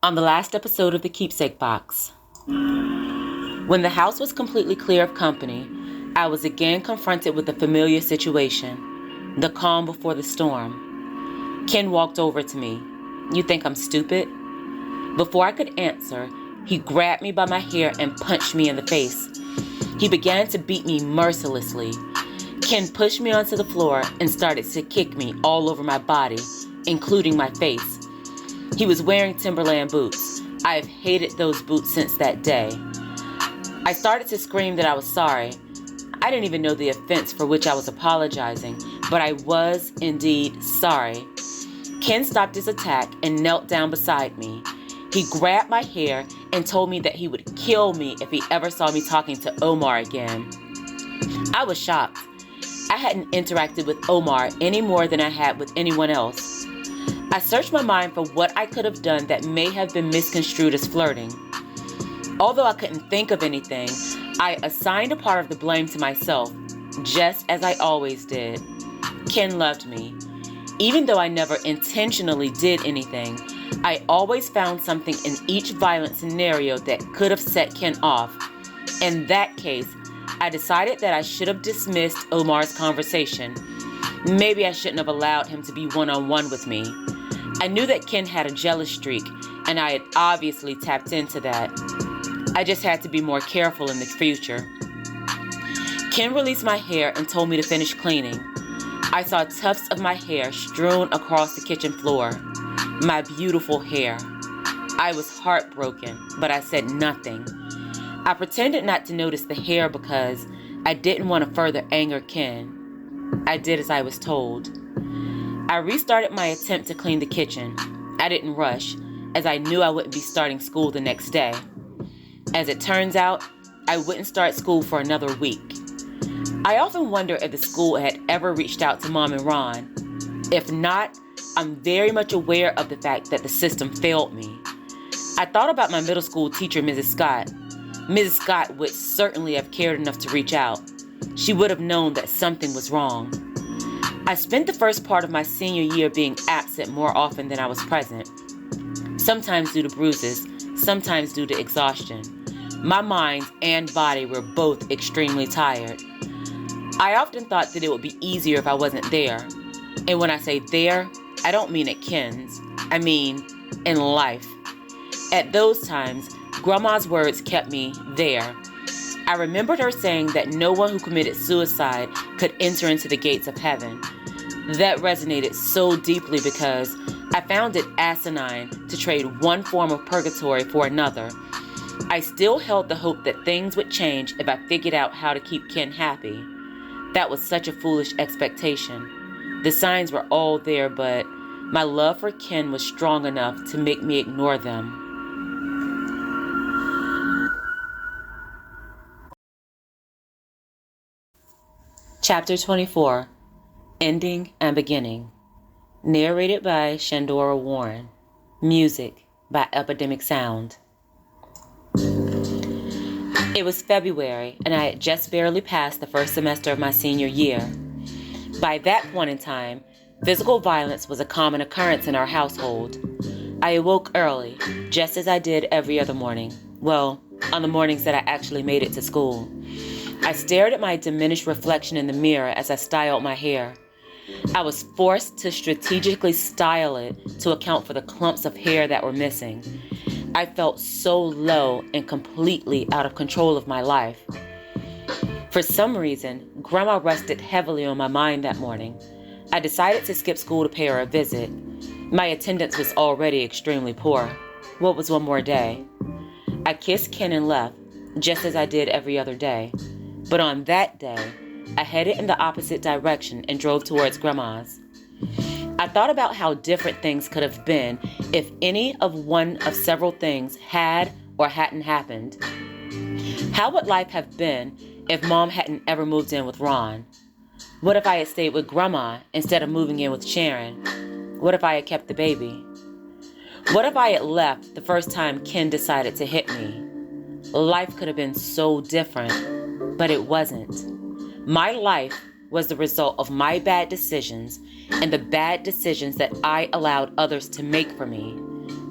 On the last episode of the Keepsake box. When the house was completely clear of company, I was again confronted with a familiar situation, the calm before the storm. Ken walked over to me. "You think I'm stupid?" Before I could answer, he grabbed me by my hair and punched me in the face. He began to beat me mercilessly. Ken pushed me onto the floor and started to kick me all over my body, including my face. He was wearing Timberland boots. I have hated those boots since that day. I started to scream that I was sorry. I didn't even know the offense for which I was apologizing, but I was indeed sorry. Ken stopped his attack and knelt down beside me. He grabbed my hair and told me that he would kill me if he ever saw me talking to Omar again. I was shocked. I hadn't interacted with Omar any more than I had with anyone else. I searched my mind for what I could have done that may have been misconstrued as flirting. Although I couldn't think of anything, I assigned a part of the blame to myself, just as I always did. Ken loved me. Even though I never intentionally did anything, I always found something in each violent scenario that could have set Ken off. In that case, I decided that I should have dismissed Omar's conversation. Maybe I shouldn't have allowed him to be one-on-one with me. I knew that Ken had a jealous streak, and I had obviously tapped into that. I just had to be more careful in the future. Ken released my hair and told me to finish cleaning. I saw tufts of my hair strewn across the kitchen floor. My beautiful hair. I was heartbroken, but I said nothing. I pretended not to notice the hair because I didn't want to further anger Ken. I did as I was told. I restarted my attempt to clean the kitchen. I didn't rush, as I knew I wouldn't be starting school the next day. As it turns out, I wouldn't start school for another week. I often wonder if the school had ever reached out to Mom and Ron. If not, I'm very much aware of the fact that the system failed me. I thought about my middle school teacher, Mrs. Scott. Mrs. Scott would certainly have cared enough to reach out. She would have known that something was wrong. I spent the first part of my senior year being absent more often than I was present. Sometimes due to bruises, sometimes due to exhaustion. My mind and body were both extremely tired. I often thought that it would be easier if I wasn't there. And when I say there, I don't mean at Ken's. I mean in life. At those times, Grandma's words kept me there. I remembered her saying that no one who committed suicide could enter into the gates of heaven. That resonated so deeply because I found it asinine to trade one form of purgatory for another. I still held the hope that things would change if I figured out how to keep Ken happy. That was such a foolish expectation. The signs were all there, but my love for Ken was strong enough to make me ignore them. Chapter 24, Ending and Beginning. Narrated by Shandora Warren. Music by Epidemic Sound. It was February, and I had just barely passed the first semester of my senior year. By that point in time, physical violence was a common occurrence in our household. I awoke early, just as I did every other morning. Well, on the mornings that I actually made it to school. I stared at my diminished reflection in the mirror as I styled my hair. I was forced to strategically style it to account for the clumps of hair that were missing. I felt so low and completely out of control of my life. For some reason, Grandma rested heavily on my mind that morning. I decided to skip school to pay her a visit. My attendance was already extremely poor. What was one more day? I kissed Ken and left, just as I did every other day. But on that day, I headed in the opposite direction and drove towards Grandma's. I thought about how different things could have been if any of one of several things had or hadn't happened. How would life have been if Mom hadn't ever moved in with Ron? What if I had stayed with Grandma instead of moving in with Sharon? What if I had kept the baby? What if I had left the first time Ken decided to hit me? Life could have been so different, but it wasn't. My life was the result of my bad decisions and the bad decisions that I allowed others to make for me.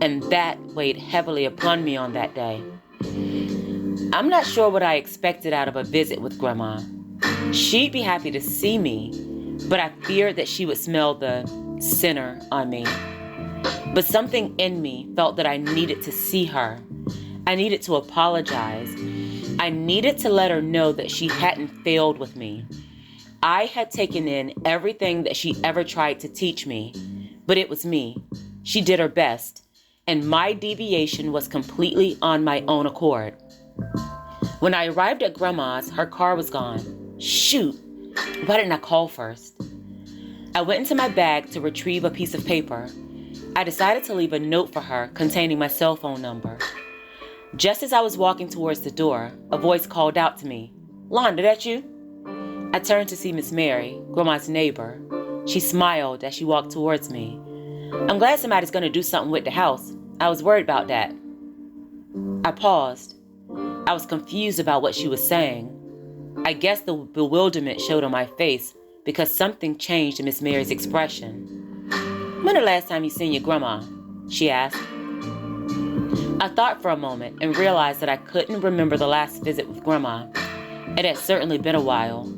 and that weighed heavily upon me on that day. I'm not sure what I expected out of a visit with Grandma. She'd be happy to see me, but I feared that she would smell the sinner on me. But something in me felt that I needed to see her. I needed to apologize. I needed to let her know that she hadn't failed with me. I had taken in everything that she ever tried to teach me, but it was me. She did her best, and my deviation was completely on my own accord. When I arrived at Grandma's, her car was gone. Shoot, why didn't I call first? I went into my bag to retrieve a piece of paper. I decided to leave a note for her containing my cell phone number. Just as I was walking towards the door, a voice called out to me, "Londa, that you?" I turned to see Miss Mary, Grandma's neighbor. She smiled as she walked towards me. "I'm glad somebody's going to do something with the house. I was worried about that." I paused. I was confused about what she was saying. I guess the bewilderment showed on my face because something changed in Miss Mary's expression. "When the last time you seen your grandma?" she asked. I thought for a moment and realized that I couldn't remember the last visit with Grandma. It had certainly been a while.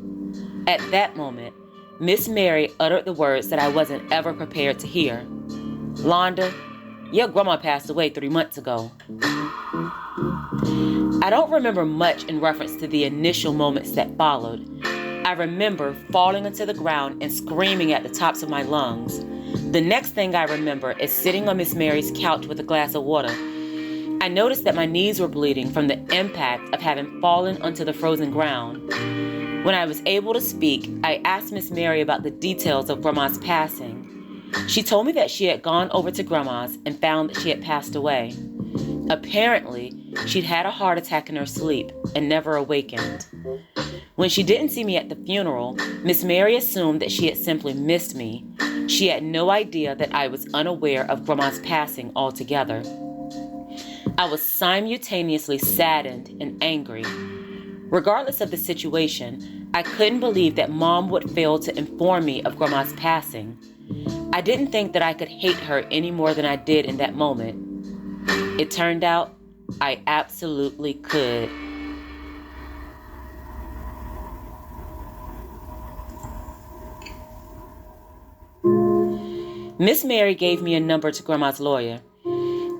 At that moment, Miss Mary uttered the words that I wasn't ever prepared to hear. "Londa, your grandma passed away 3 months ago." I don't remember much in reference to the initial moments that followed. I remember falling onto the ground and screaming at the tops of my lungs. The next thing I remember is sitting on Miss Mary's couch with a glass of water. I noticed that my knees were bleeding from the impact of having fallen onto the frozen ground. When I was able to speak, I asked Miss Mary about the details of Grandma's passing. She told me that she had gone over to Grandma's and found that she had passed away. Apparently, she'd had a heart attack in her sleep and never awakened. When she didn't see me at the funeral, Miss Mary assumed that she had simply missed me. She had no idea that I was unaware of Grandma's passing altogether. I was simultaneously saddened and angry. Regardless of the situation, I couldn't believe that Mom would fail to inform me of Grandma's passing. I didn't think that I could hate her any more than I did in that moment. It turned out I absolutely could. Miss Mary gave me a number to Grandma's lawyer.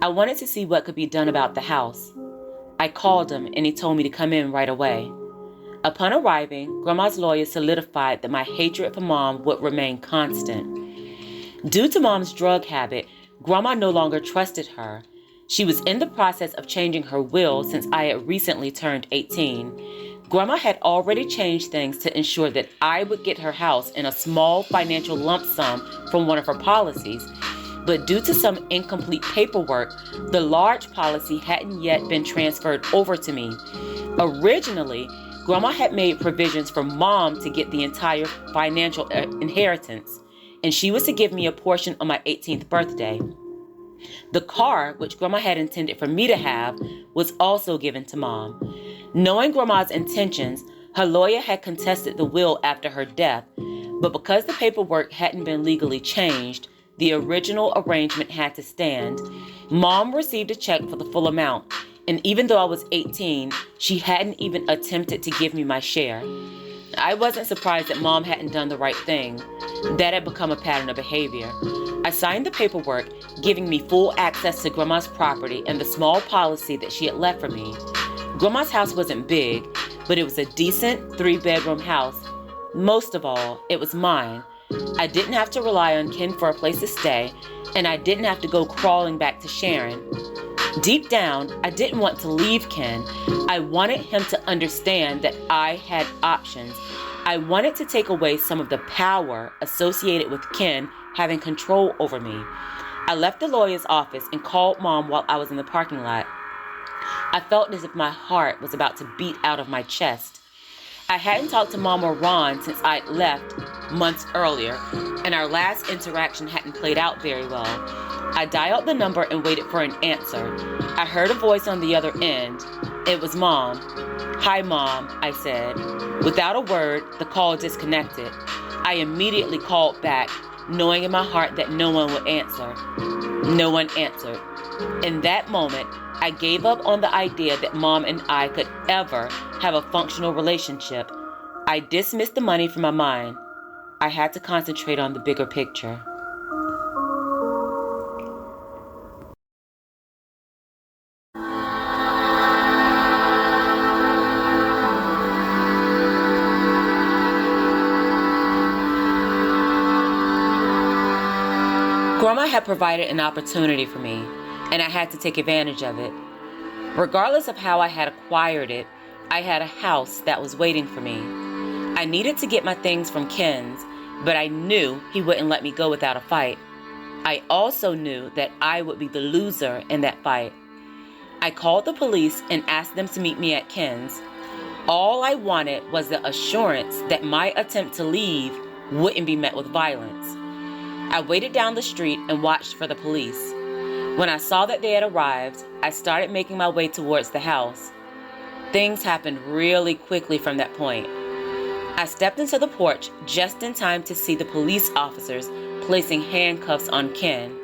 I wanted to see what could be done about the house. I called him and he told me to come in right away. Upon arriving, Grandma's lawyer solidified that my hatred for Mom would remain constant. Due to Mom's drug habit, Grandma no longer trusted her. She was in the process of changing her will since I had recently turned 18. Grandma had already changed things to ensure that I would get her house in a small financial lump sum from one of her policies. But due to some incomplete paperwork, the large policy hadn't yet been transferred over to me. Originally, Grandma had made provisions for Mom to get the entire financial inheritance, and she was to give me a portion on my 18th birthday. The car, which Grandma had intended for me to have, was also given to Mom. Knowing Grandma's intentions, her lawyer had contested the will after her death, but because the paperwork hadn't been legally changed, the original arrangement had to stand. Mom received a check for the full amount, and even though I was 18, she hadn't even attempted to give me my share. I wasn't surprised that Mom hadn't done the right thing. That had become a pattern of behavior. I signed the paperwork, giving me full access to Grandma's property and the small policy that she had left for me. Grandma's house wasn't big, but it was a decent 3-bedroom house. Most of all, it was mine. I didn't have to rely on Ken for a place to stay, and I didn't have to go crawling back to Sharon. Deep down, I didn't want to leave Ken. I wanted him to understand that I had options. I wanted to take away some of the power associated with Ken having control over me. I left the lawyer's office and called Mom while I was in the parking lot. I felt as if my heart was about to beat out of my chest. I hadn't talked to Mom or Ron since I'd left months earlier, and our last interaction hadn't played out very well. I dialed the number and waited for an answer. I heard a voice on the other end. It was Mom. "Hi, Mom," I said. Without a word, the call disconnected. I immediately called back, knowing in my heart that no one would answer. No one answered. In that moment, I gave up on the idea that Mom and I could ever have a functional relationship. I dismissed the money from my mind. I had to concentrate on the bigger picture. Grandma had provided an opportunity for me, and I had to take advantage of it. Regardless of how I had acquired it, I had a house that was waiting for me. I needed to get my things from Ken's, but I knew he wouldn't let me go without a fight. I also knew that I would be the loser in that fight. I called the police and asked them to meet me at Ken's. All I wanted was the assurance that my attempt to leave wouldn't be met with violence. I waited down the street and watched for the police. When I saw that they had arrived, I started making my way towards the house. Things happened really quickly from that point. I stepped into the porch just in time to see the police officers placing handcuffs on Ken.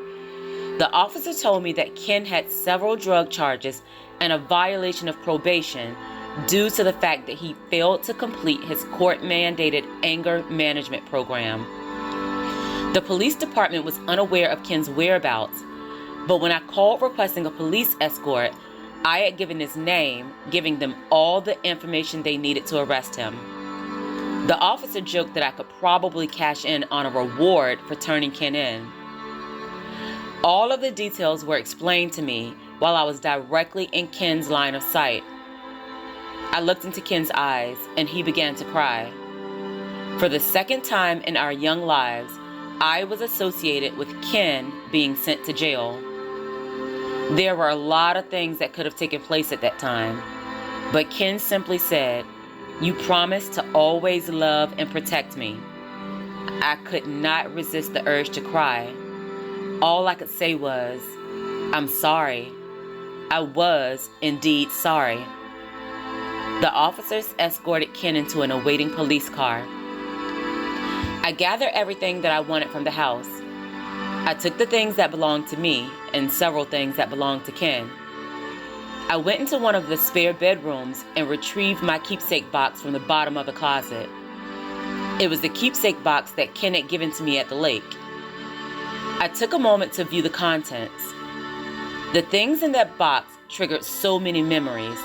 The officer told me that Ken had several drug charges and a violation of probation due to the fact that he failed to complete his court-mandated anger management program. The police department was unaware of Ken's whereabouts, but when I called requesting a police escort, I had given his name, giving them all the information they needed to arrest him. The officer joked that I could probably cash in on a reward for turning Ken in. All of the details were explained to me while I was directly in Ken's line of sight. I looked into Ken's eyes and he began to cry. For the second time in our young lives, I was associated with Ken being sent to jail. There were a lot of things that could have taken place at that time, but Ken simply said, "You promised to always love and protect me." I could not resist the urge to cry. All I could say was, "I'm sorry." I was indeed sorry. The officers escorted Ken into an awaiting police car. I gathered everything that I wanted from the house. I took the things that belonged to me and several things that belonged to Ken. I went into one of the spare bedrooms and retrieved my keepsake box from the bottom of the closet. It was the keepsake box that Ken had given to me at the lake. I took a moment to view the contents. The things in that box triggered so many memories.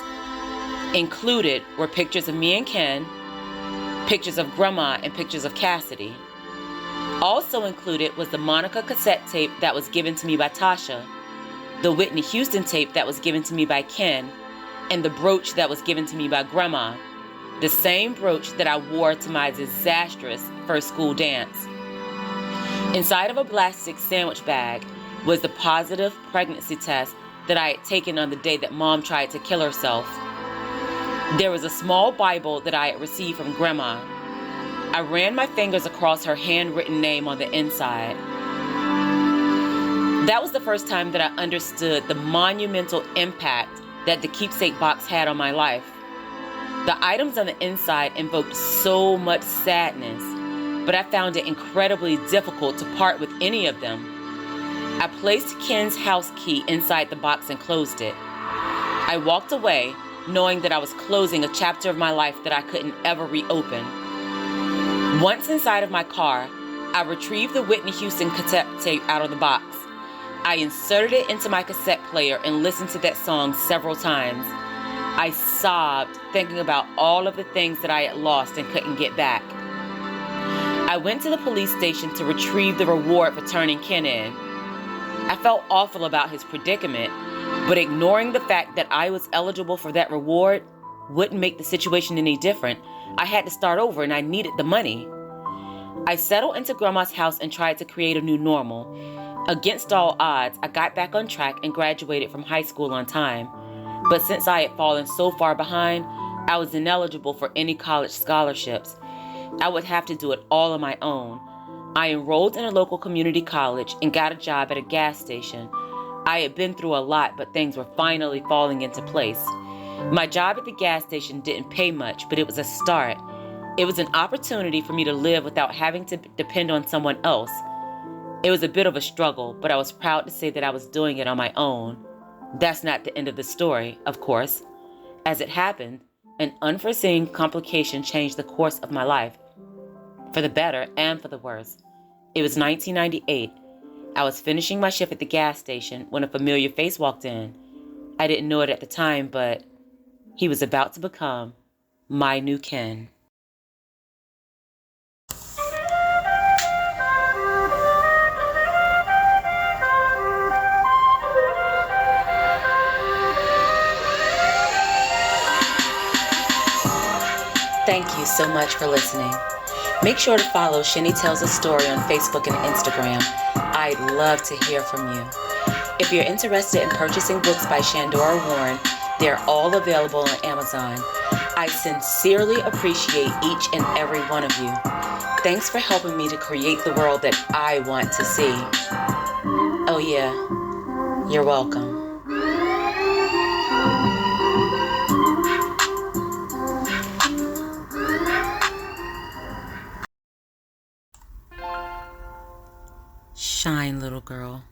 Included were pictures of me and Ken, pictures of Grandma, and pictures of Cassidy. Also included was the Monica cassette tape that was given to me by Tasha, the Whitney Houston tape that was given to me by Ken, and the brooch that was given to me by Grandma, the same brooch that I wore to my disastrous first school dance. Inside of a plastic sandwich bag was the positive pregnancy test that I had taken on the day that Mom tried to kill herself. There was a small Bible that I had received from Grandma. I ran my fingers across her handwritten name on the inside. That was the first time that I understood the monumental impact that the keepsake box had on my life. The items on the inside invoked so much sadness, but I found it incredibly difficult to part with any of them. I placed Ken's house key inside the box and closed it. I walked away, knowing that I was closing a chapter of my life that I couldn't ever reopen. Once inside of my car, I retrieved the Whitney Houston cassette tape out of the box. I inserted it into my cassette player and listened to that song several times. I sobbed, thinking about all of the things that I had lost and couldn't get back. I went to the police station to retrieve the reward for turning Ken in. I felt awful about his predicament, but ignoring the fact that I was eligible for that reward wouldn't make the situation any different. I had to start over and I needed the money. I settled into Grandma's house and tried to create a new normal. Against all odds, I got back on track and graduated from high school on time. But since I had fallen so far behind, I was ineligible for any college scholarships. I would have to do it all on my own. I enrolled in a local community college and got a job at a gas station. I had been through a lot, but things were finally falling into place. My job at the gas station didn't pay much, but it was a start. It was an opportunity for me to live without having to depend on someone else. It was a bit of a struggle, but I was proud to say that I was doing it on my own. That's not the end of the story, of course. As it happened, an unforeseen complication changed the course of my life, for the better and for the worse. It was 1998. I was finishing my shift at the gas station when a familiar face walked in. I didn't know it at the time, but he was about to become my new kin. Thank you so much for listening. Make sure to follow Shenny Tells a Story on Facebook and Instagram. I'd love to hear from you. If you're interested in purchasing books by Shandora Warren, they're all available on Amazon. I sincerely appreciate each and every one of you. Thanks for helping me to create the world that I want to see. Oh yeah, you're welcome. Shine, little girl.